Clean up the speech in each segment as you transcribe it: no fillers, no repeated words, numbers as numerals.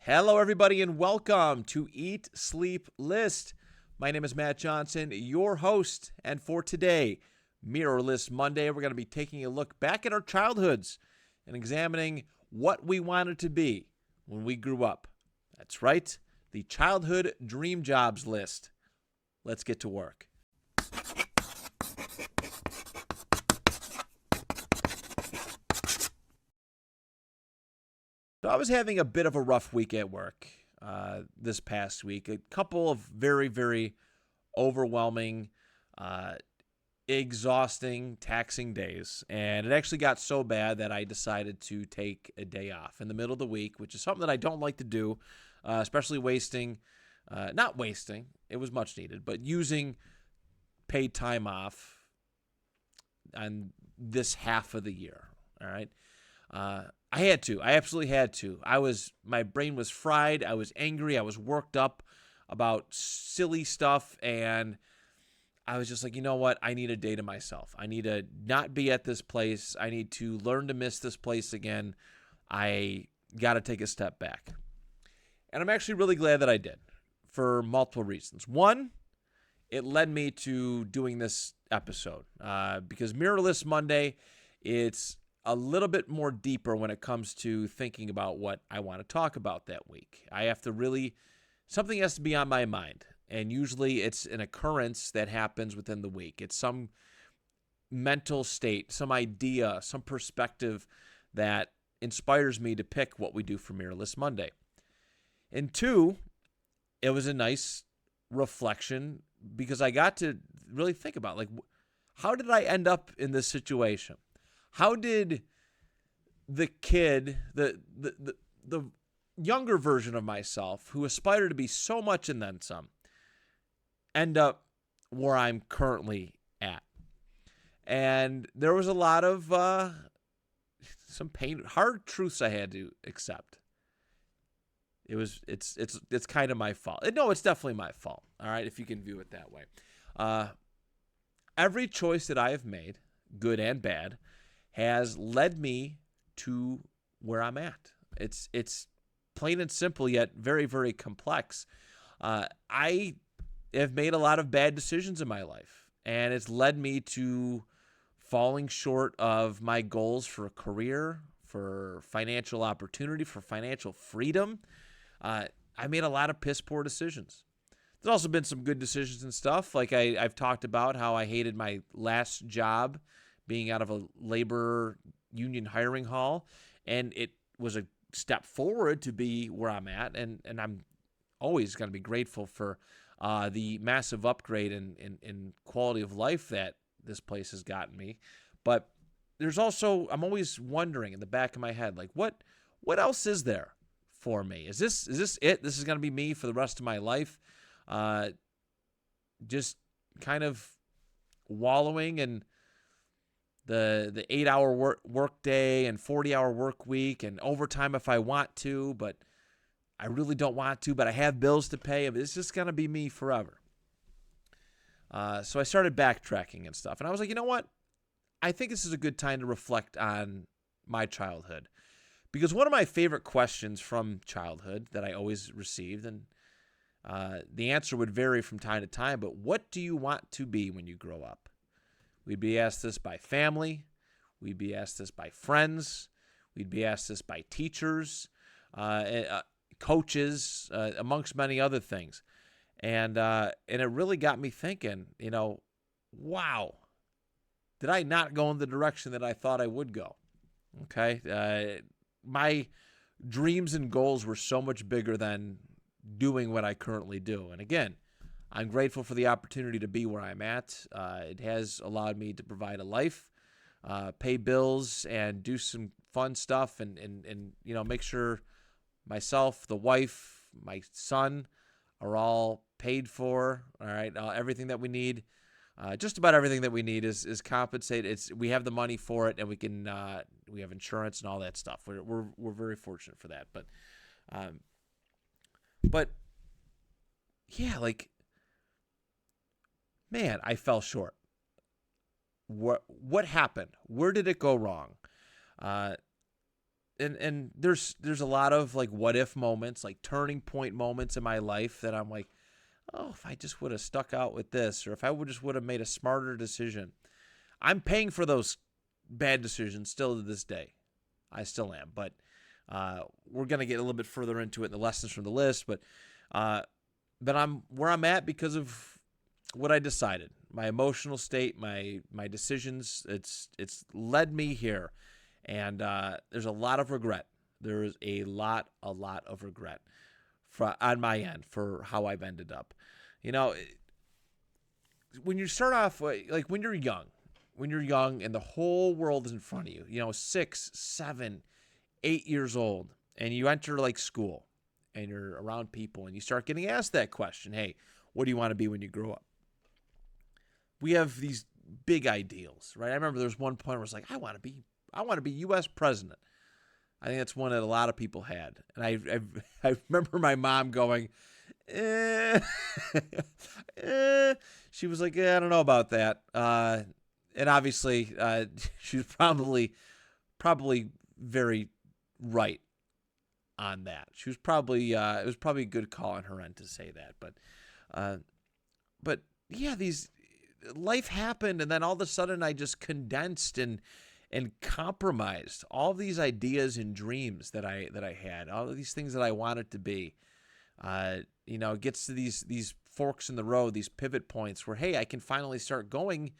Hello, everybody, and welcome to Eat, Sleep, List. My name is Matt Johnson, your host, and for today, Mirror List Monday, we're going to be taking a look back at our childhoods and examining what we wanted to be when we grew up. That's right, the Childhood Dream Jobs List. Let's get to work. So I was having a bit of a rough week at work this past week. A couple of very, very overwhelming, exhausting, taxing days. And it actually got so bad that I decided to take a day off in the middle of the week, which is something that I don't like to do, especially not wasting, it was much needed, but using paid time off on this half of the year. All right. I had to. I absolutely had to. My brain was fried. I was angry. I was worked up about silly stuff. And I was just like, you know what? I need a day to myself. I need to not be at this place. I need to learn to miss this place again. I got to take a step back. And I'm actually really glad that I did for multiple reasons. One, it led me to doing this episode because Mirror List Monday, it's a little bit more deeper when it comes to thinking about what I want to talk about that week. Something has to be on my mind. And usually it's an occurrence that happens within the week. It's some mental state, some idea, some perspective that inspires me to pick what we do for Mirror List Monday. And two, it was a nice reflection because I got to really think about, how did I end up in this situation? How did the kid, the younger version of myself, who aspired to be so much and then some, end up where I'm currently at? And there was a lot of some hard truths I had to accept. It's kind of my fault. No, it's definitely my fault. All right, if you can view it that way. Every choice that I have made, good and bad, has led me to where I'm at. It's plain and simple, yet very, very complex. I have made a lot of bad decisions in my life, and it's led me to falling short of my goals for a career, for financial opportunity, for financial freedom. I made a lot of piss poor decisions. There's also been some good decisions and stuff. Like I've talked about how I hated my last job, being out of a labor union hiring hall, and it was a step forward to be where I'm at, and I'm always going to be grateful for the massive upgrade in quality of life that this place has gotten me. But there's also, I'm always wondering in the back of my head, what else is there for me? Is this it? This is going to be me for the rest of my life? Just kind of wallowing in the 8-hour work day and 40-hour work week and overtime if I want to, but I really don't want to, but I have bills to pay. It's just going to be me forever. So I started backtracking and stuff. And I was like, you know what? I think this is a good time to reflect on my childhood. Because one of my favorite questions from childhood that I always received, and the answer would vary from time to time, but what do you want to be when you grow up? We'd be asked this by family. We'd be asked this by friends. We'd be asked this by teachers, coaches, amongst many other things. And it really got me thinking, wow, did I not go in the direction that I thought I would go? Okay. My dreams and goals were so much bigger than doing what I currently do. And again, I'm grateful for the opportunity to be where I'm at. It has allowed me to provide a life, pay bills, and do some fun stuff, and make sure myself, the wife, my son are all paid for. All right, everything that we need, just about everything that we need is compensated. We have the money for it, and we have insurance and all that stuff. We're very fortunate for that. But yeah, man, I fell short. What happened? Where did it go wrong? and there's a lot of like what if moments, like turning point moments in my life that I'm like, oh, if I just would have stuck out with this, or if I would have made a smarter decision. I'm paying for those bad decisions still to this day. I still am, but we're gonna get a little bit further into it in the lessons from the list. But I'm where I'm at because of what I decided, my emotional state, my decisions. It's led me here, and there's a lot of regret. There is a lot of regret on my end for how I've ended up. You know, when you start off like when you're young and the whole world is in front of you, 6, 7, 8 years old, and you enter like school and you're around people and you start getting asked that question, hey, what do you want to be when you grow up? We have these big ideals, right? I remember there was one point where it's like, I want to be U.S. president. I think that's one that a lot of people had. And I remember my mom going, she was like, I don't know about that. And obviously, she was probably very right on that. She was probably it was probably a good call on her end to say that. But yeah, life happened, and then all of a sudden, I just condensed and compromised all of these ideas and dreams that I had, all of these things that I wanted to be. It gets to these forks in the road, these pivot points where, hey, I can finally start going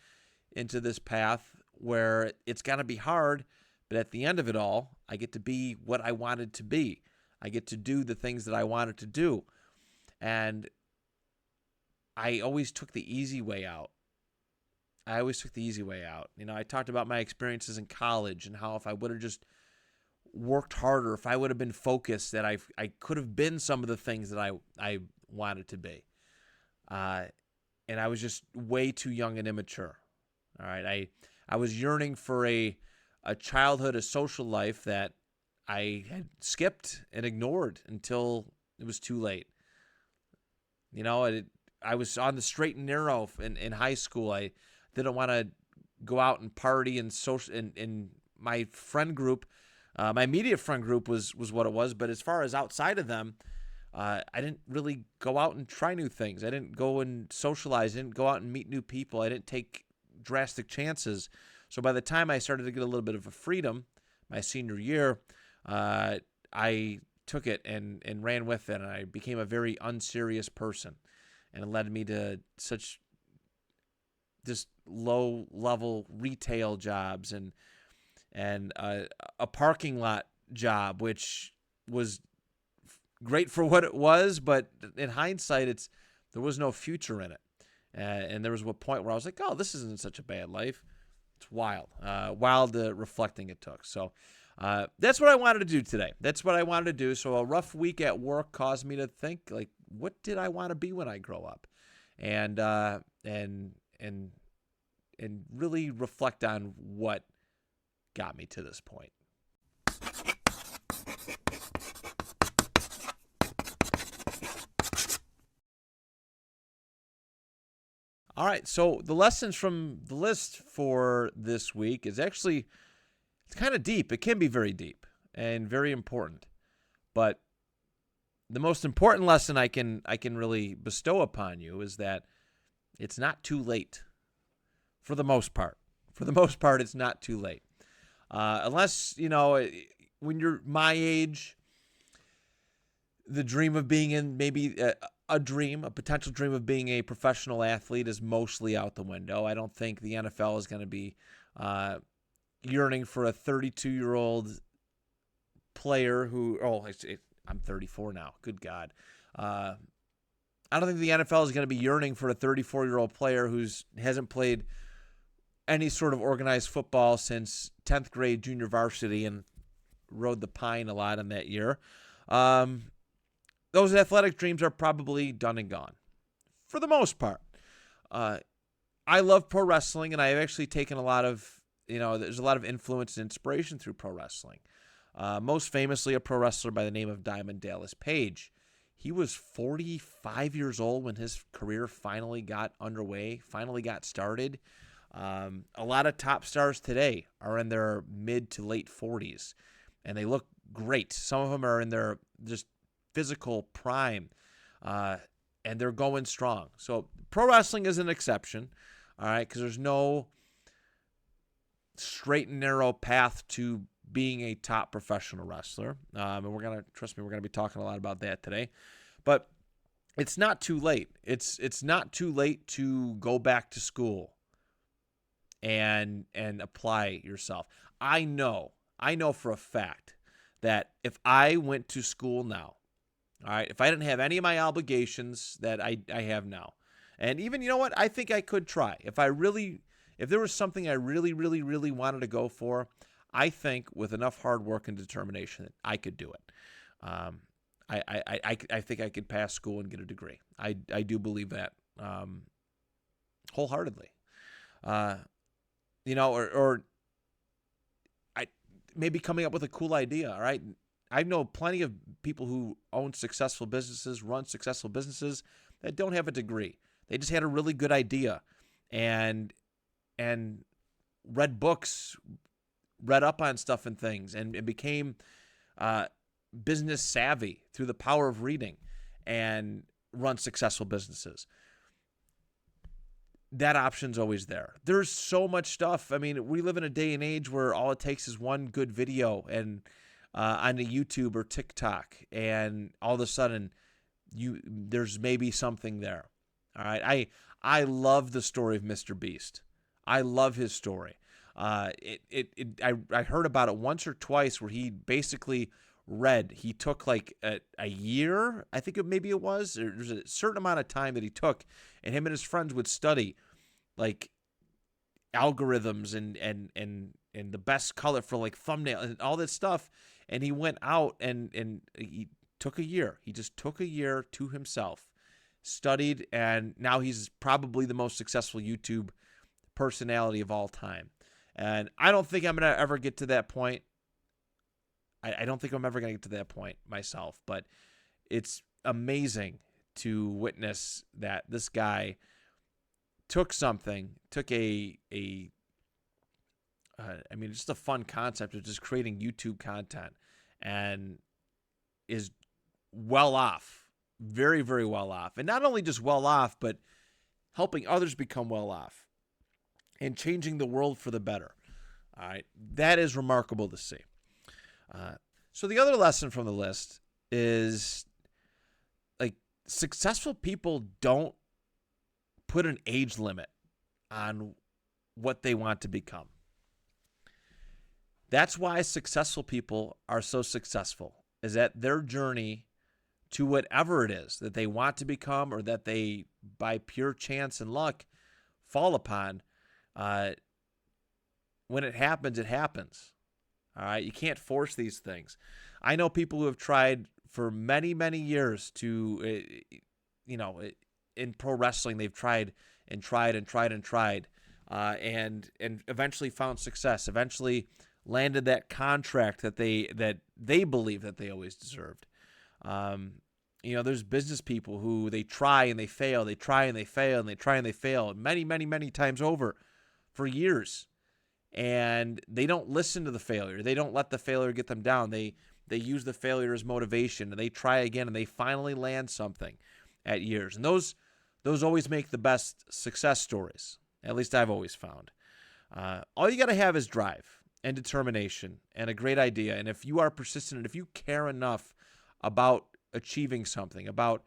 into this path where it's going to be hard, but at the end of it all, I get to be what I wanted to be. I get to do the things that I wanted to do. And I always took the easy way out. I talked about my experiences in college and how if I would have just worked harder, if I would have been focused, that I could have been some of the things that I wanted to be. And I was just way too young and immature. All right. I was yearning for a childhood, a social life that I had skipped and ignored until it was too late. I was on the straight and narrow in high school. I didn't want to go out and party and social. And my friend group, my immediate friend group was what it was. But as far as outside of them, I didn't really go out and try new things. I didn't go and socialize. I didn't go out and meet new people. I didn't take drastic chances. So by the time I started to get a little bit of a freedom, my senior year, I took it and ran with it, and I became a very unserious person, and it led me to such just low-level retail jobs and a parking lot job, which was great for what it was, but in hindsight, there was no future in it. And there was a point where I was like, oh, this isn't such a bad life. It's wild. Wild reflecting it took. So that's what I wanted to do today. That's what I wanted to do. So a rough week at work caused me to think, like, what did I want to be when I grow up? And really reflect on what got me to this point. All right, so the lessons from the list for this week is actually, it's kind of deep. It can be very deep and very important. But the most important lesson I can really bestow upon you is that it's not too late for the most part. For the most part, it's not too late. Unless, when you're my age, the dream of being in maybe a potential dream of being a professional athlete is mostly out the window. I don't think the NFL is going to be yearning for a 32-year-old player who, I'm 34 now. Good God. I don't think the NFL is going to be yearning for a 34-year-old player who hasn't played any sort of organized football since 10th grade junior varsity and rode the pine a lot in that year. Those athletic dreams are probably done and gone for the most part. I love pro wrestling, and I've actually taken a lot of, there's a lot of influence and inspiration through pro wrestling. Most famously, a pro wrestler by the name of Diamond Dallas Page. He was 45 years old when his career finally got underway, finally got started. A lot of top stars today are in their mid to late 40s. and they look great. Some of them are in their just physical prime, and they're going strong. So pro wrestling is an exception, all right, because there's no straight and narrow path to being a top professional wrestler. And we're going to be talking a lot about that today. But it's not too late. It's not too late to go back to school and apply yourself. I know for a fact that if I went to school now, all right, if I didn't have any of my obligations that I have now, and even, you know what, I think I could try. If there was something I really, really, really wanted to go for, I think with enough hard work and determination that I could do it. I think I could pass school and get a degree. I do believe that wholeheartedly. Or I maybe coming up with a cool idea. All right, I know plenty of people who own successful businesses, run successful businesses that don't have a degree. They just had a really good idea, and read books, read up on stuff and things, and became business savvy through the power of reading, and run successful businesses. That option's always there. There's so much stuff. I mean, we live in a day and age where all it takes is one good video and on a YouTube or TikTok, and all of a sudden there's maybe something there. All right. I love the story of Mr. Beast. I love his story. I heard about it once or twice where he basically he took like a year, I think it was, or there's a certain amount of time that he took, and him and his friends would study like algorithms and the best color for like thumbnail and all this stuff. And he went out and he took a year. He just took a year to himself, studied, and now he's probably the most successful YouTube personality of all time. And I don't think I'm going to ever get to that point. I don't think I'm ever going to get to that point myself, but it's amazing to witness that this guy took just a fun concept of just creating YouTube content, and is well off, very, very well off. And not only just well off, but helping others become well off and changing the world for the better. All right. That is remarkable to see. So the other lesson from the list is, like, successful people don't put an age limit on what they want to become. That's why successful people are so successful, is that their journey to whatever it is that they want to become, or that they, by pure chance and luck, fall upon. When it happens, it happens. All right, you can't force these things. I know people who have tried for many, many years to, in pro wrestling, they've tried and tried and tried and tried, and eventually found success. Eventually landed that contract that they believe that they always deserved. There's business people who they try and they fail, they try and they fail, and they try and they fail many, many, many times over for years. And they don't listen to the failure. They don't let the failure get them down. They use the failure as motivation, and they try again, and they finally land something at years. And those always make the best success stories. At least I've always found. All you got to have is drive and determination and a great idea. And if you are persistent, and if you care enough about achieving something, about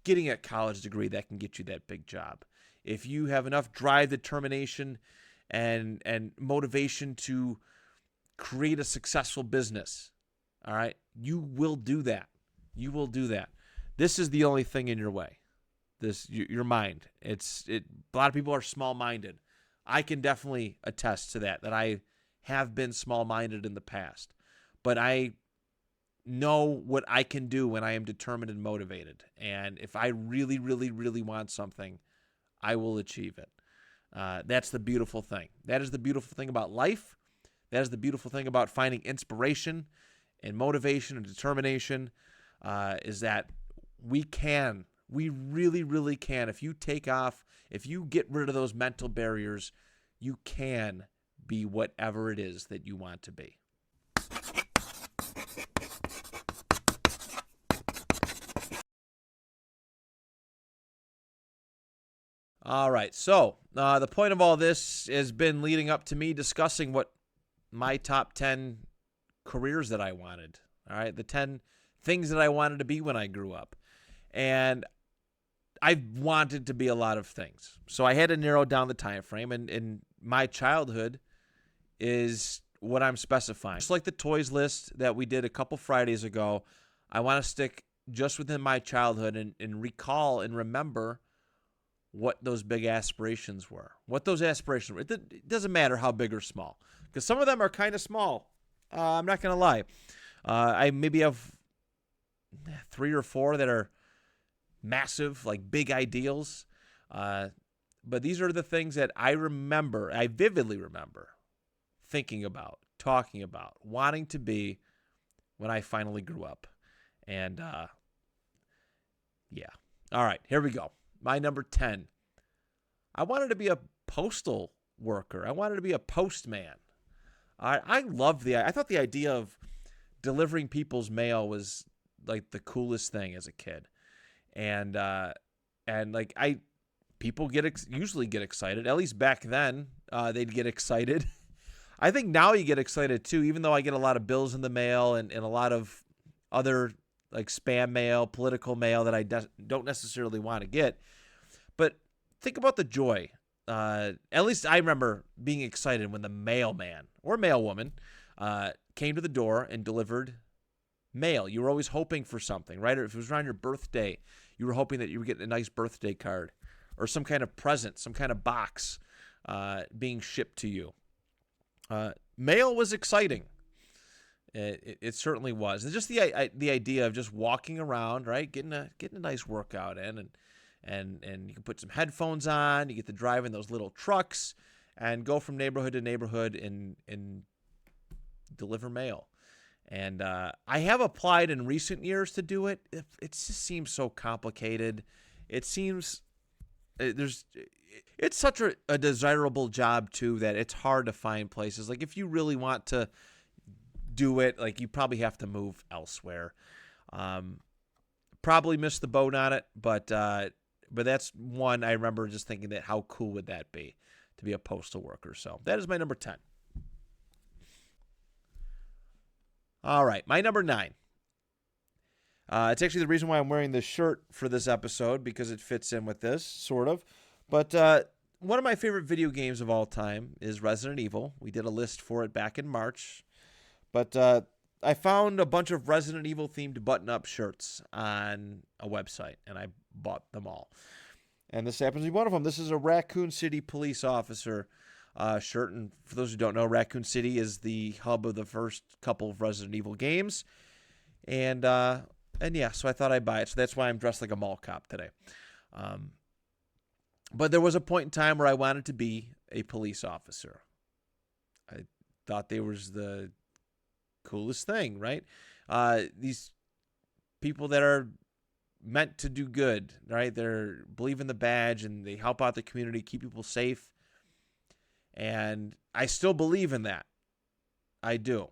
getting a college degree that can get you that big job, if you have enough drive, determination, and motivation to create a successful business, all right, you will do that. You will do that. This is the only thing in your way. Your mind. A lot of people are small-minded. I can definitely attest to that I have been small-minded in the past. But I know what I can do when I am determined and motivated. And if I really, really, really want something, I will achieve it. That's the beautiful thing. That is the beautiful thing about life. That is the beautiful thing about finding inspiration and motivation and determination, is that we really, really can. If you take off, if you get rid of those mental barriers, you can be whatever it is that you want to be. All right. So the point of all this has been leading up to me discussing what my top 10 careers that I wanted. All right. The 10 things that I wanted to be when I grew up. And I wanted to be a lot of things. So I had to narrow down the time frame. And my childhood is what I'm specifying. Just like the toys list that we did a couple Fridays ago, I want to stick just within my childhood and recall and remember what those big aspirations were. What those aspirations were. It doesn't matter how big or small, because some of them are kind of small. I'm not going to lie. I maybe have 3 or 4 that are massive, like big ideals. But these are the things that I vividly remember thinking about, talking about, wanting to be when I finally grew up. And yeah. All right, here we go. My number 10. I wanted to be a postal worker. I wanted to be a postman. I thought the idea of delivering people's mail was like the coolest thing as a kid. And like people usually get excited. At least back then, they'd get excited. I think now you get excited too, even though I get a lot of bills in the mail and a lot of other like spam mail, political mail that I don't necessarily want to get. But think about the joy. At least I remember being excited when the mailman or mailwoman came to the door and delivered mail. You were always hoping for something, right? Or if it was around your birthday, you were hoping that you were getting a nice birthday card or some kind of present, some kind of box being shipped to you. Mail was exciting. It certainly was. And just the idea of just walking around, right, getting a nice workout in, and you can put some headphones on. You get to drive in those little trucks and go from neighborhood to neighborhood and deliver mail. And I have applied in recent years to do it. It just seems so complicated. It seems it's such a desirable job too that it's hard to find places. Like if you really want to do it, like you probably have to move elsewhere. Probably missed the boat on it, but that's one I remember just thinking that how cool would that be to be a postal worker. So that is my number 10. All right, my number 9. It's actually the reason why I'm wearing this shirt for this episode, because it fits in with this, sort of. But one of my favorite video games of all time is Resident Evil. We did a list for it back in March. But I found a bunch of Resident Evil themed button-up shirts on a website, and I bought them all. And this happens to be one of them. This is a Raccoon City police officer shirt. And for those who don't know, Raccoon City is the hub of the first couple of Resident Evil games. And yeah, so I thought I'd buy it. So that's why I'm dressed like a mall cop today. But there was a point in time where I wanted to be a police officer. I thought they was the coolest thing, right? These people that are meant to do good, right? They're believe in the badge and they help out the community, keep people safe. And I still believe in that. I do.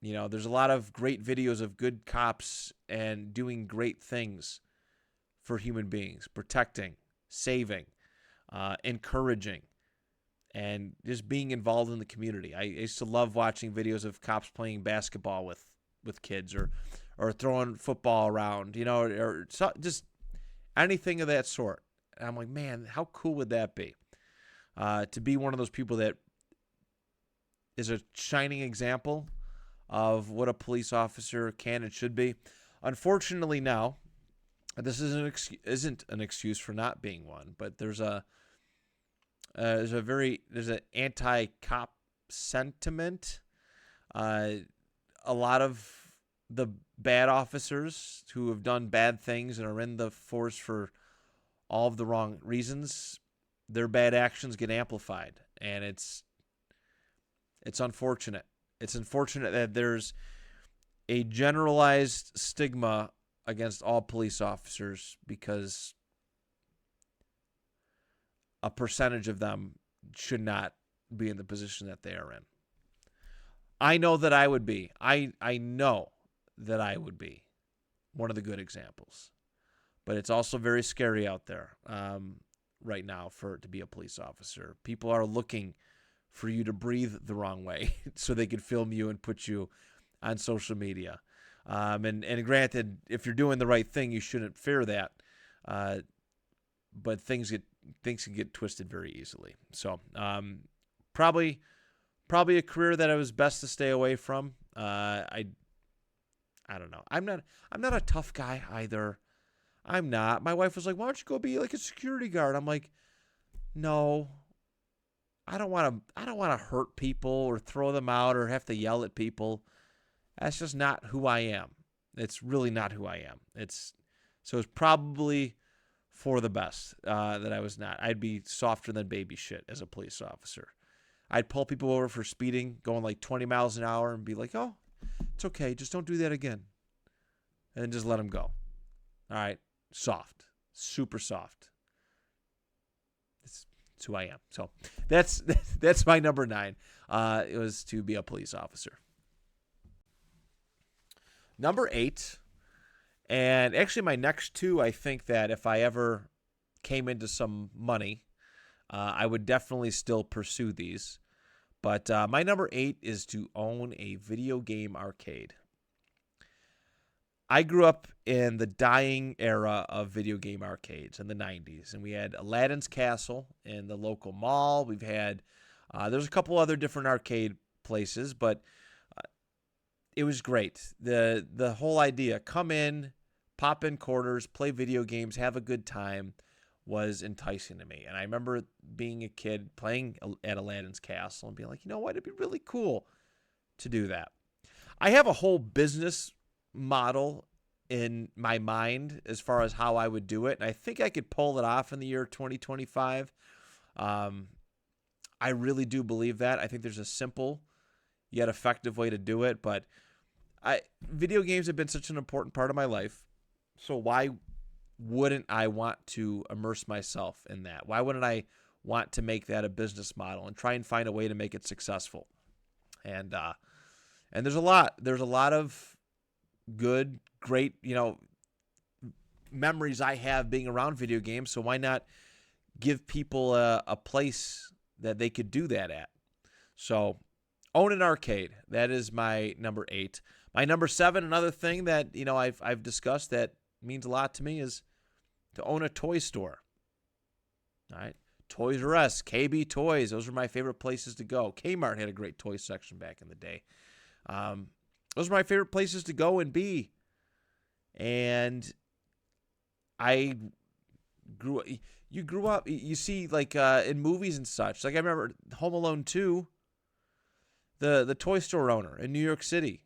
You know, there's a lot of great videos of good cops and doing great things for human beings, protecting, saving, encouraging, and just being involved in the community. I used to love watching videos of cops playing basketball with kids or throwing football around, you know, or just anything of that sort. And I'm like, man, how cool would that be? To be one of those people that is a shining example of what a police officer can and should be. Unfortunately now, this isn't an excuse for not being one, but there's an anti-cop sentiment. A lot of the bad officers who have done bad things and are in the force for all of the wrong reasons, their bad actions get amplified, and it's unfortunate. It's unfortunate that there's a generalized stigma against all police officers because a percentage of them should not be in the position that they are in. I know that I would be. I know that I would be one of the good examples. But it's also very scary out there. right now to be a police officer. People are looking for you to breathe the wrong way so they can film you and put you on social media. And granted, if you're doing the right thing, you shouldn't fear that. But things can get twisted very easily. So probably a career that it was best to stay away from. I don't know. I'm not a tough guy either. I'm not. My wife was like, "Why don't you go be like a security guard?" I'm like, "No. I don't want to hurt people or throw them out or have to yell at people. That's just not who I am. It's really not who I am. It's probably for the best that I was not. I'd be softer than baby shit as a police officer. I'd pull people over for speeding, going like 20 miles an hour, and be like, "Oh, it's okay. Just don't do that again," and then just let them go. All right, soft, super soft. It's who I am. So that's my number 9. It was to be a police officer. Number 8, and actually my next 2, I think that if I ever came into some money, I would definitely still pursue these. But my number 8 is to own a video game arcade. I grew up in the dying era of video game arcades in the 90s, and we had Aladdin's Castle in the local mall. We've had, there's a couple other different arcade places, but it was great. The whole idea, come in, pop in quarters, play video games, have a good time, was enticing to me. And I remember being a kid playing at Aladdin's Castle and being like, you know what, it'd be really cool to do that. I have a whole business model in my mind as far as how I would do it, and I think I could pull it off in the year 2025. I really do believe that. I think there's a simple yet effective way to do it, but video games have been such an important part of my life, so why wouldn't I want to immerse myself in that? Why wouldn't I want to make that a business model and try and find a way to make it successful? And there's a lot of good, great, memories I have being around video games. So why not give people a place that they could do that at? So own an arcade. That is my number 8. My number 7, another thing that I've discussed that means a lot to me, is to own a toy store. All right, Toys R Us, KB Toys. Those were my favorite places to go. Kmart had a great toy section back in the day. Those are my favorite places to go and be. And you grew up, you see, like in movies and such. Like I remember Home Alone 2, the toy store owner in New York City,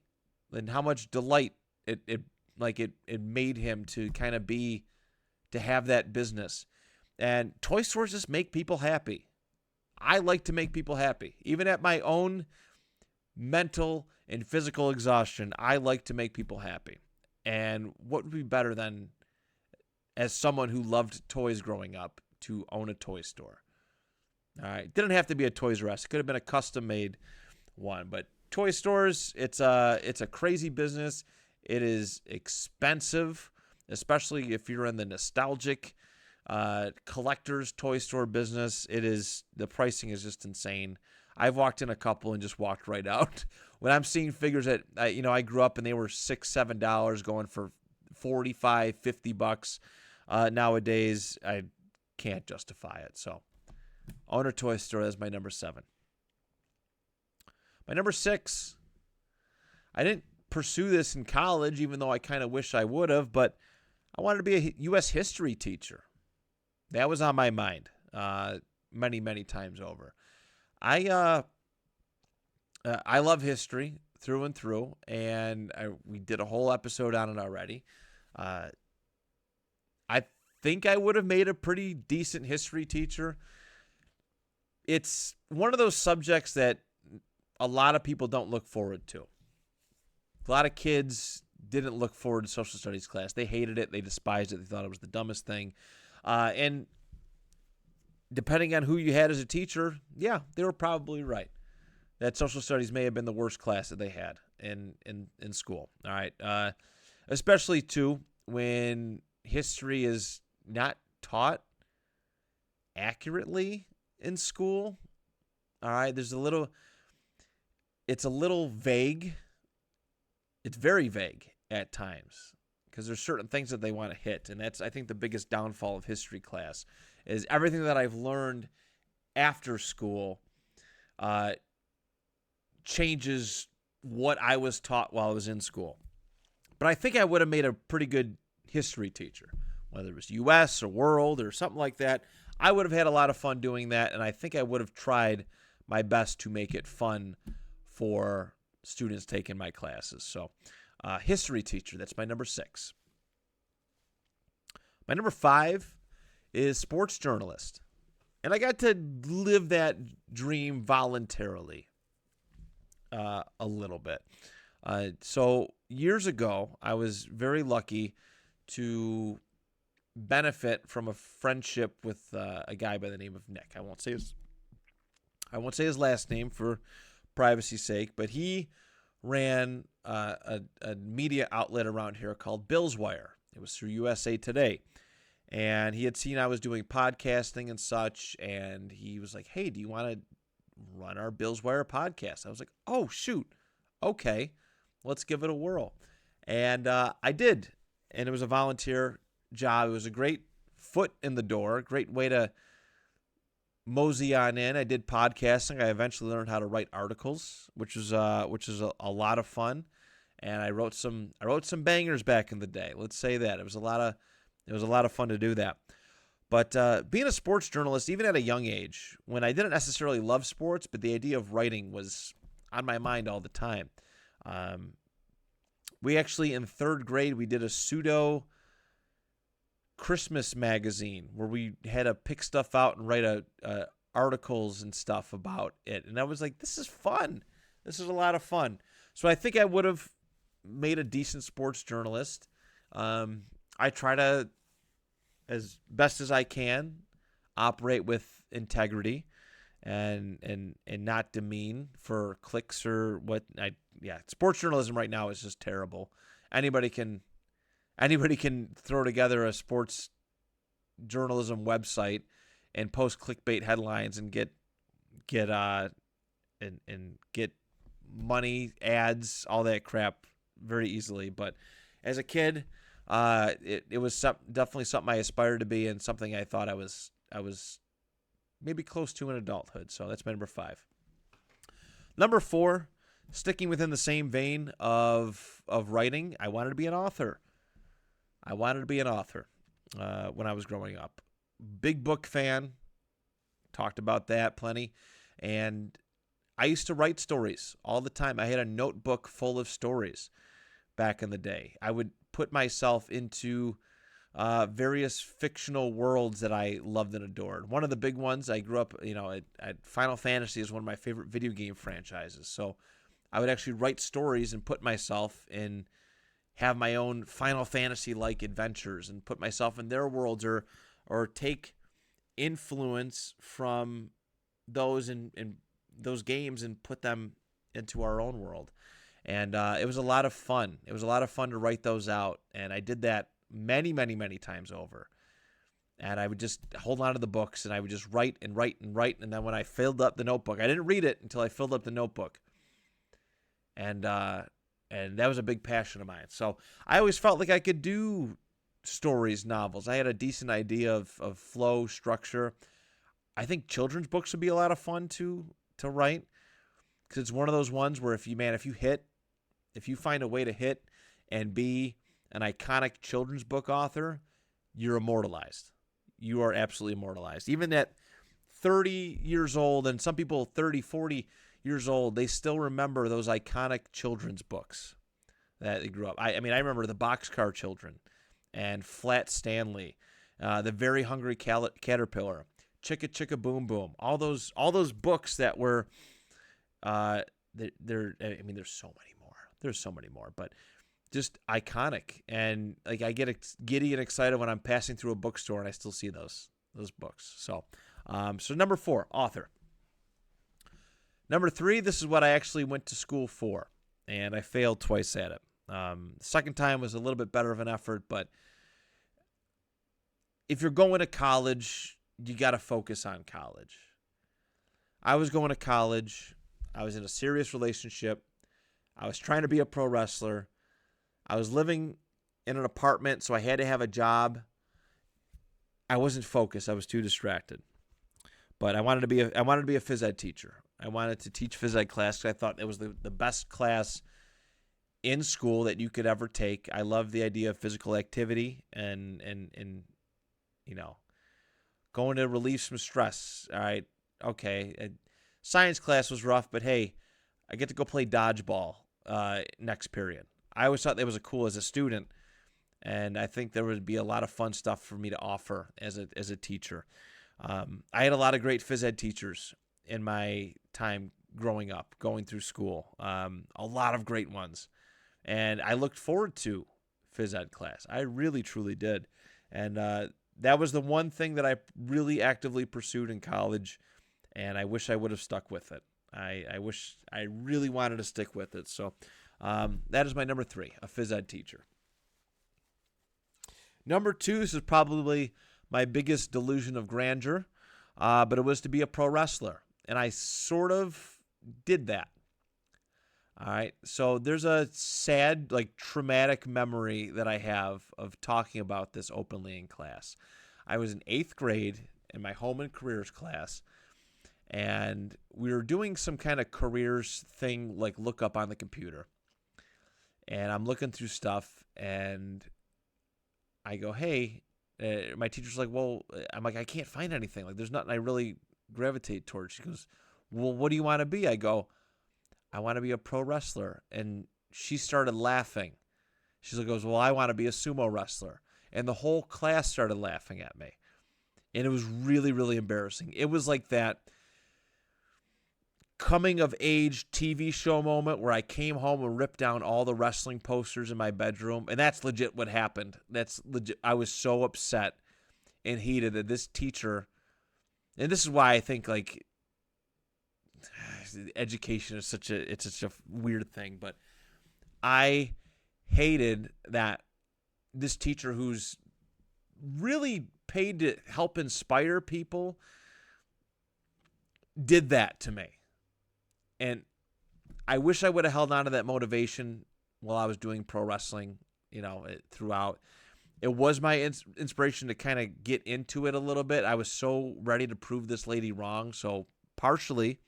and how much delight it made him to kind of to have that business. And toy stores just make people happy. I like to make people happy. Even at my own mental and physical exhaustion, I like to make people happy. And what would be better than, as someone who loved toys growing up, to own a toy store? All right, didn't have to be a Toys R Us. It could have been a custom-made one, but toy stores, it's a crazy business. It is expensive, especially if you're in the nostalgic collector's toy store business. The pricing is just insane. I've walked in a couple and just walked right out. When I'm seeing figures that, I grew up and they were $6, $7 going for $45, $50 nowadays, I can't justify it. So own a toy store. That's my number 7. My number 6, I didn't pursue this in college, even though I kind of wish I would have, but I wanted to be a U.S. history teacher. That was on my mind many, many times over. I love history through and through, and we did a whole episode on it already. I think I would have made a pretty decent history teacher. It's one of those subjects that a lot of people don't look forward to. A lot of kids didn't look forward to social studies class. They hated it. They despised it. They thought it was the dumbest thing. And depending on who you had as a teacher, yeah, they were probably right. That social studies may have been the worst class that they had in school. All right. Especially, too, when history is not taught accurately in school. All right, it's a little vague. It's very vague at times because there's certain things that they want to hit. And that's, I think, the biggest downfall of history class is everything that I've learned after school changes what I was taught while I was in school. But I think I would have made a pretty good history teacher, whether it was U.S. or world or something like that. I would have had a lot of fun doing that, and I think I would have tried my best to make it fun for students taking my classes. So, history teacher, that's my number 6. My number 5 is sports journalist. And I got to live that dream voluntarily a little bit. So years ago, I was very lucky to benefit from a friendship with a guy by the name of Nick. I won't say his last name for privacy's sake, but he ran a media outlet around here called Bill's Wire. It was through USA Today. And he had seen I was doing podcasting and such, and he was like, hey, do you want to run our Bill's Wire podcast? I was like, oh, shoot. Okay, let's give it a whirl. And I did, and it was a volunteer job. It was a great foot in the door, great way to mosey on in. I did podcasting. I eventually learned how to write articles, which is a lot of fun. And I wrote some bangers back in the day. Let's say that. It was a lot of fun to do that. But being a sports journalist, even at a young age, when I didn't necessarily love sports, but the idea of writing was on my mind all the time. We actually, in 3rd grade, we did a pseudo Christmas magazine where we had to pick stuff out and write articles and stuff about it. And I was like, this is fun. This is a lot of fun. So I think I would have made a decent sports journalist. I try to, as best as I can, operate with integrity and not demean for clicks or what. Sports journalism right now is just terrible. Anybody can throw together a sports journalism website and post clickbait headlines and get money, ads, all that crap very easily. But as a kid, it was definitely something I aspired to be and something I thought I was maybe close to in adulthood. So that's my number 5. Number 4, sticking within the same vein of writing, I wanted to be an author. When I was growing up. Big book fan. Talked about that plenty. And I used to write stories all the time. I had a notebook full of stories back in the day. I would put myself into various fictional worlds that I loved and adored. One of the big ones, I grew up, at Final Fantasy is one of my favorite video game franchises. So I would actually write stories and put myself in, have my own Final Fantasy-like adventures and put myself in their worlds or take influence from those in those games and put them into our own world. And it was a lot of fun. It was a lot of fun to write those out. And I did that many, many, many times over. And I would just hold on to the books and I would just write and write and write. And then when I filled up the notebook, I didn't read it until I filled up the notebook. And that was a big passion of mine. So I always felt like I could do stories, novels. I had a decent idea of flow, structure. I think children's books would be a lot of fun to write, because it's one of those ones where if you find a way to hit and be an iconic children's book author, you're immortalized. You are absolutely immortalized. Even at 30 years old, and some people 30, 40 years old, they still remember those iconic children's books that they grew up. I remember the Boxcar Children and Flat Stanley, The Very Hungry Caterpillar, Chicka Chicka Boom Boom. All those books that were there's so many more. There's so many more, but just iconic. And like I get giddy and excited when I'm passing through a bookstore and I still see those books. So number 4, author. Number 3, this is what I actually went to school for, and I failed twice at it. The second time was a little bit better of an effort, but if you're going to college, you got to focus on college. I was going to college. I was in a serious relationship. I was trying to be a pro wrestler. I was living in an apartment, so I had to have a job. I wasn't focused. I was too distracted. But I wanted to be a phys ed teacher. I wanted to teach phys ed class because I thought it was the best class in school that you could ever take. I love the idea of physical activity and going to relieve some stress. All right, okay. Science class was rough, but hey, I get to go play dodgeball next period. I always thought that was cool as a student, and I think there would be a lot of fun stuff for me to offer as a teacher. I had a lot of great phys ed teachers in my time growing up, going through school. A lot of great ones. And I looked forward to phys ed class. I really, truly did. And that was the one thing that I really actively pursued in college, and I wish I would have stuck with it. I wish I really wanted to stick with it. So that is my number 3, a phys ed teacher. Number 2, this is probably my biggest delusion of grandeur, but it was to be a pro wrestler. And I sort of did that. All right. So there's a sad, traumatic memory that I have of talking about this openly in class. I was in 8th grade in my home and careers class, and we were doing some kind of careers thing, like look up on the computer. And I'm looking through stuff, and I go, hey, my teacher's like, well, I'm like, I can't find anything. Like, there's nothing I really gravitate towards. She goes, well, what do you want to be? I go, I want to be a pro wrestler. And she started laughing. She goes, well, I want to be a sumo wrestler. And the whole class started laughing at me. And it was really, really embarrassing. It was like that coming of age TV show moment where I came home and ripped down all the wrestling posters in my bedroom. And that's legit what happened. That's legit. I was so upset and heated that this teacher, and this is why I think education is such a weird thing, but I hated that this teacher who's really paid to help inspire people did that to me. And I wish I would have held on to that motivation while I was doing pro wrestling, throughout. It was my inspiration to kind of get into it a little bit. I was so ready to prove this lady wrong. So partially,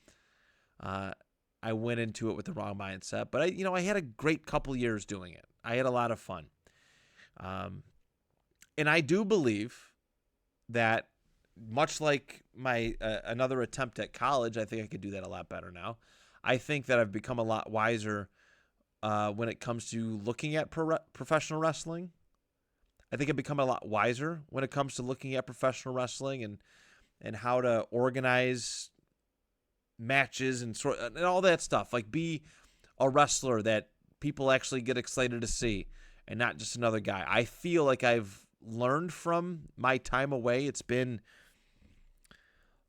I went into it with the wrong mindset. But I had a great couple years doing it. I had a lot of fun. And I do believe that, much like my another attempt at college, I think I could do that a lot better now. I think that I've become a lot wiser when it comes to looking at professional wrestling. I think I've become a lot wiser when it comes to looking at professional wrestling and how to organize matches and all that stuff. Like, be a wrestler that people actually get excited to see and not just another guy. I feel like I've learned from my time away. It's been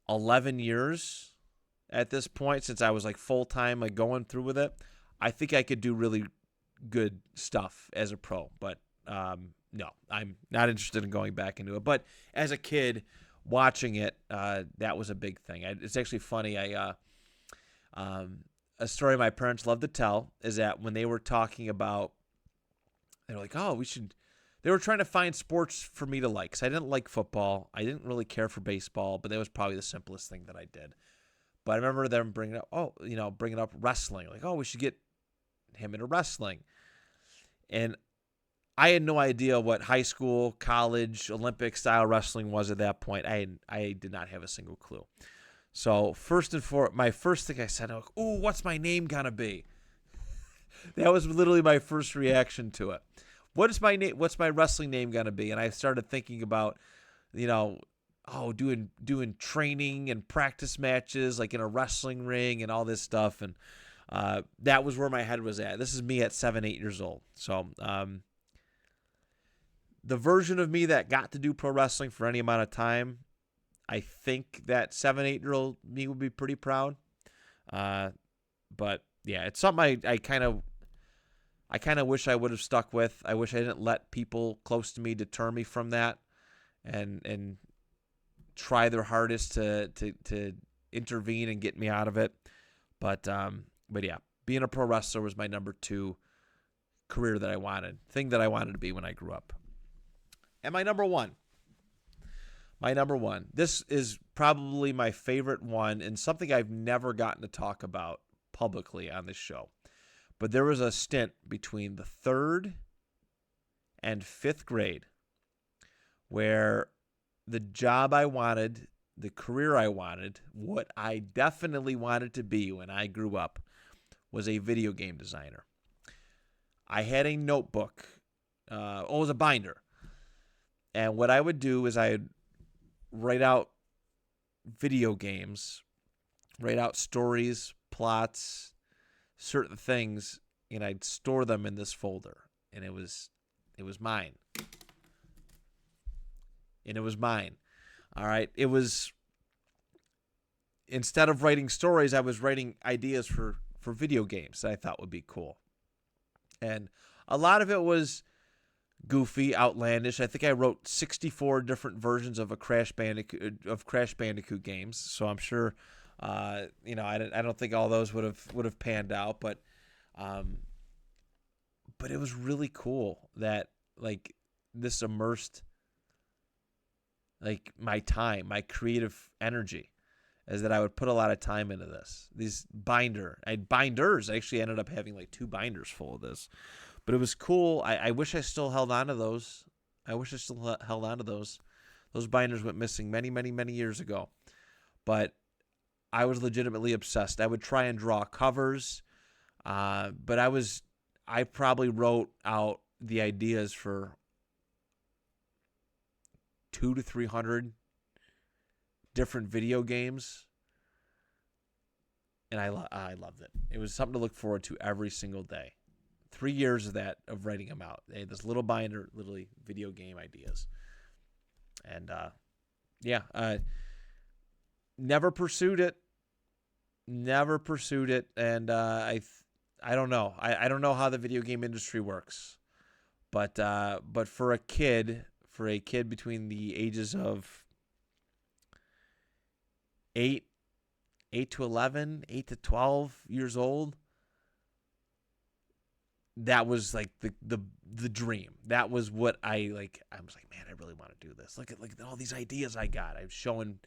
11 years at this point since I was full-time going through with it. I think I could do really good stuff as a pro, but no, I'm not interested in going back into it. But as a kid watching it, that was a big thing. It's actually funny. A story my parents love to tell is that when they were talking about, they were like, oh, they were trying to find sports for me to like, because I didn't like football. I didn't really care for baseball, but that was probably the simplest thing that I did. But I remember them bringing up wrestling. Like, oh, we should get him into wrestling. And I had no idea what high school, college, Olympic-style wrestling was at that point. I did not have a single clue. So my first thing I said, ooh, what's my name gonna be? That was literally my first reaction to it. What's my wrestling name gonna be? And I started thinking about, doing training and practice matches in a wrestling ring and all this stuff. And that was where my head was at. This is me at 7, 8 years old. So the version of me that got to do pro wrestling for any amount of time, I think that 7, 8-year-old me would be pretty proud. But yeah, it's something I kind of wish I would have stuck with. I wish I didn't let people close to me deter me from that and try their hardest to intervene and get me out of it. But yeah, being a pro wrestler was my number 2 career that I wanted, thing that I wanted to be when I grew up. And my number one. This is probably my favorite one and something I've never gotten to talk about publicly on this show. But there was a stint between the 3rd and 5th grade where the job I wanted, the career I wanted, what I definitely wanted to be when I grew up was a video game designer. I had a notebook. It was a binder. And what I would do is I'd write out video games, write out stories, plots, certain things, and I'd store them in this folder. And it was mine. All right. It was, instead of writing stories, I was writing ideas for video games that I thought would be cool. And a lot of it was goofy, outlandish. I think I wrote 64 different versions of Crash Bandicoot games. So I'm sure, I don't think all those would have panned out, but it was really cool that like this immersed like my time, my creative energy, is that I would put a lot of time into this. These binders. I actually ended up having like 2 binders full of this. But it was cool. I wish I still held on to those. Those binders went missing many, many, many years ago. But I was legitimately obsessed. I would try and draw covers. But I probably wrote out the ideas for 200 to 300 different video games. And I loved it. It was something to look forward to every single day. 3 years of that, of writing them out. They had this little binder, literally video game ideas. And never pursued it. And I don't know. I don't know how the video game industry works. But for a kid between the ages of 8 to 11, 8 to 12 years old, that was like the dream. That was what I like. I was like, man, I really want to do this. Look at all these ideas I got. I'm showing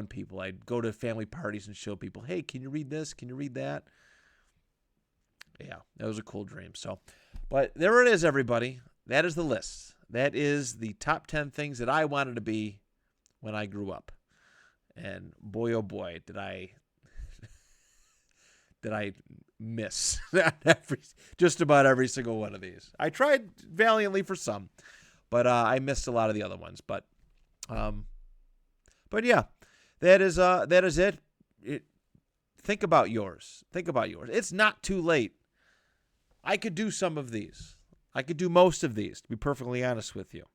people. I'd go to family parties and show people, hey, can you read this? Can you read that? Yeah, that was a cool dream. So, but there it is, everybody. That is the list. That is the top 10 things that I wanted to be when I grew up. And boy, oh boy, did I miss just about every single one of these. I tried valiantly for some, but I missed a lot of the other ones. But yeah, that is it. Think about yours. It's not too late. I could do some of these. I could do most of these, to be perfectly honest with you.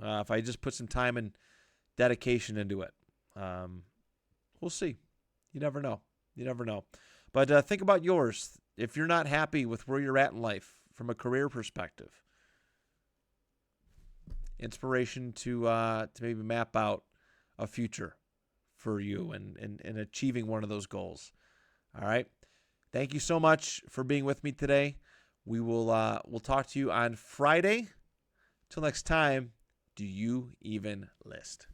If I just put some time and dedication into it. We'll see. You never know. But think about yours. If you're not happy with where you're at in life from a career perspective, inspiration to maybe map out a future for you and achieving one of those goals. All right. Thank you so much for being with me today. We'll talk to you on Friday. Till next time, do you even list?